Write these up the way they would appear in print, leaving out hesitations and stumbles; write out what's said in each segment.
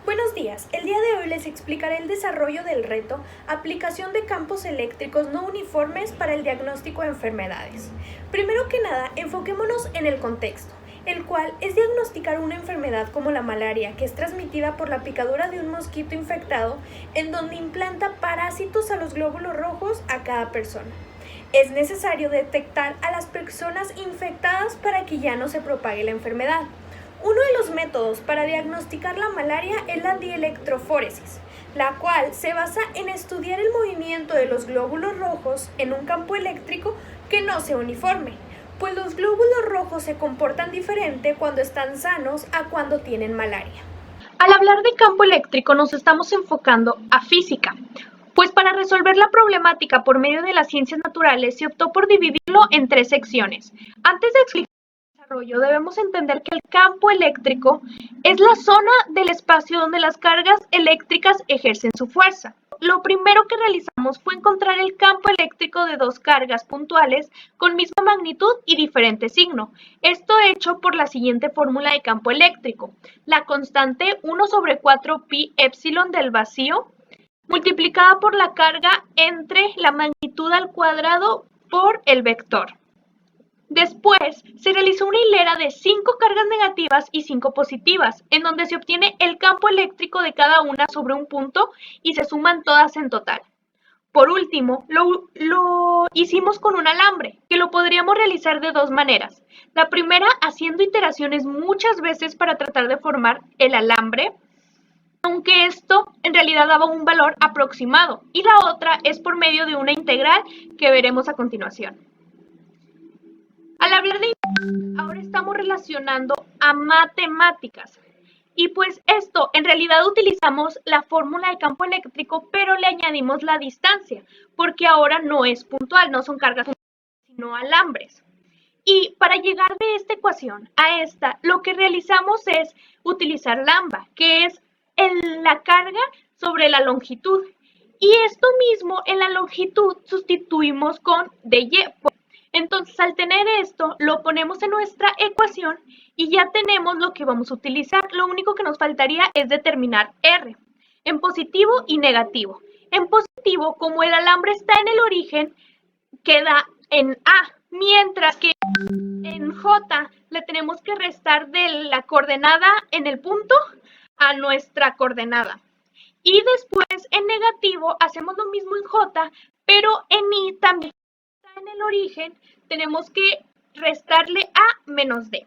Buenos días, el día de hoy les explicaré el desarrollo del reto Aplicación de campos eléctricos no uniformes para el diagnóstico de enfermedades. Primero que nada, enfoquémonos en el contexto, el cual es diagnosticar una enfermedad como la malaria, que es transmitida por la picadura de un mosquito infectado, en donde implanta parásitos a los glóbulos rojos a cada persona. Es necesario detectar a las personas infectadas para que ya no se propague la enfermedad. Uno de los métodos para diagnosticar la malaria es la dielectroforesis, la cual se basa en estudiar el movimiento de los glóbulos rojos en un campo eléctrico que no sea uniforme, pues los glóbulos rojos se comportan diferente cuando están sanos a cuando tienen malaria. Al hablar de campo eléctrico nos estamos enfocando a física, pues para resolver la problemática por medio de las ciencias naturales se optó por dividirlo en 3 secciones. Antes de explicar debemos entender que el campo eléctrico es la zona del espacio donde las cargas eléctricas ejercen su fuerza. Lo primero que realizamos fue encontrar el campo eléctrico de 2 cargas puntuales con misma magnitud y diferente signo. Esto hecho por la siguiente fórmula de campo eléctrico. La constante 1 sobre 4 pi epsilon del vacío multiplicada por la carga entre la magnitud al cuadrado por el vector. Después, se realizó una hilera de 5 cargas negativas y 5 positivas, en donde se obtiene el campo eléctrico de cada una sobre un punto y se suman todas en total. Por último, lo hicimos con un alambre, que lo podríamos realizar de 2 maneras. La primera, haciendo iteraciones muchas veces para tratar de formar el alambre, aunque esto en realidad daba un valor aproximado, y la otra es por medio de una integral que veremos a continuación. Al hablar de ahora estamos relacionando a matemáticas. Y pues esto, en realidad utilizamos la fórmula de campo eléctrico, pero le añadimos la distancia, porque ahora no es puntual, no son cargas puntuales, sino alambres. Y para llegar de esta ecuación a esta, lo que realizamos es utilizar lambda, que es la carga sobre la longitud. Y esto mismo en la longitud sustituimos con dy. Entonces, al tener esto, lo ponemos en nuestra ecuación y ya tenemos lo que vamos a utilizar. Lo único que nos faltaría es determinar R, en positivo y negativo. En positivo, como el alambre está en el origen, queda en A, mientras que en J le tenemos que restar de la coordenada en el punto a nuestra coordenada. Y después, en negativo, hacemos lo mismo en J, pero en I también en el origen, tenemos que restarle A menos D.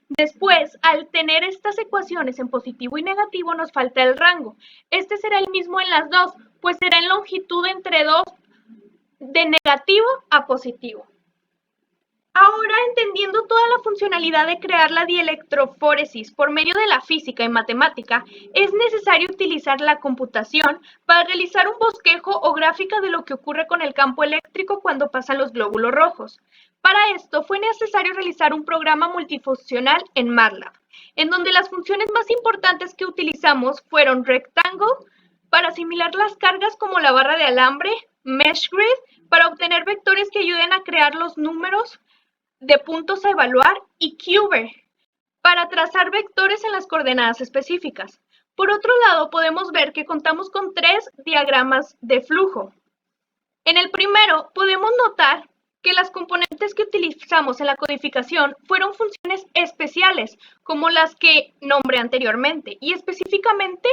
Después, al tener estas ecuaciones en positivo y negativo, nos falta el rango. Este será el mismo en las dos, pues será en longitud entre 2 de negativo a positivo. Ahora, entendiendo toda la funcionalidad de crear la dielectroforesis por medio de la física y matemática, es necesario utilizar la computación para realizar un bosquejo o gráfica de lo que ocurre con el campo eléctrico cuando pasan los glóbulos rojos. Para esto fue necesario realizar un programa multifuncional en MATLAB, en donde las funciones más importantes que utilizamos fueron Rectangle para asimilar las cargas como la barra de alambre, MeshGrid para obtener vectores que ayuden a crear los números de puntos a evaluar y Cuber para trazar vectores en las coordenadas específicas. Por otro lado, podemos ver que contamos con 3 diagramas de flujo. En el primero, podemos notar que las componentes que utilizamos en la codificación fueron funciones especiales, como las que nombré anteriormente, y específicamente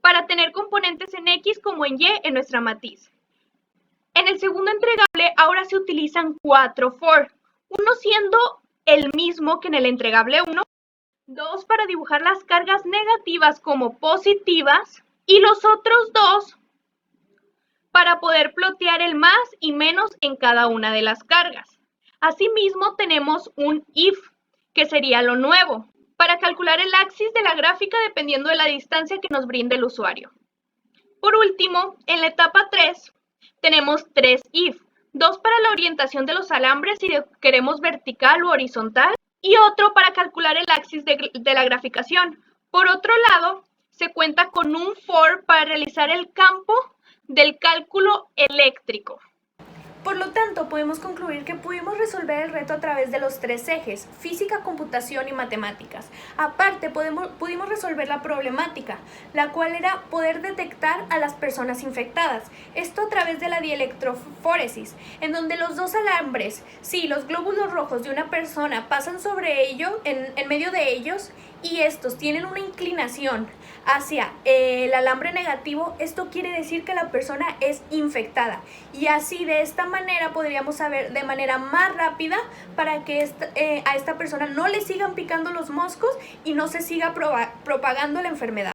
para tener componentes en X como en Y en nuestra matriz. En el segundo entregable ahora se utilizan 4 for, uno siendo el mismo que en el entregable 1, 2 para dibujar las cargas negativas como positivas y los otros 2 para poder plotear el más y menos en cada una de las cargas. Asimismo tenemos un if, que sería lo nuevo, para calcular el axis de la gráfica dependiendo de la distancia que nos brinde el usuario. Por último, en la etapa 3, tenemos 3 if, 2 para la orientación de los alambres si queremos vertical o horizontal y otro para calcular el axis de la graficación. Por otro lado, se cuenta con un for para realizar el campo del cálculo eléctrico. Por lo tanto, podemos concluir que pudimos resolver el reto a través de los tres ejes: física, computación y matemáticas. Aparte, pudimos resolver la problemática, la cual era poder detectar a las personas infectadas. Esto a través de la dielectroforesis, en donde los dos alambres, sí, los glóbulos rojos de una persona pasan sobre ello, en medio de ellos, y estos tienen una inclinación hacia el alambre negativo. Esto quiere decir que la persona es infectada, y así de esta manera podríamos saber de manera más rápida para que a esta persona no le sigan picando los moscos y no se siga propagando la enfermedad.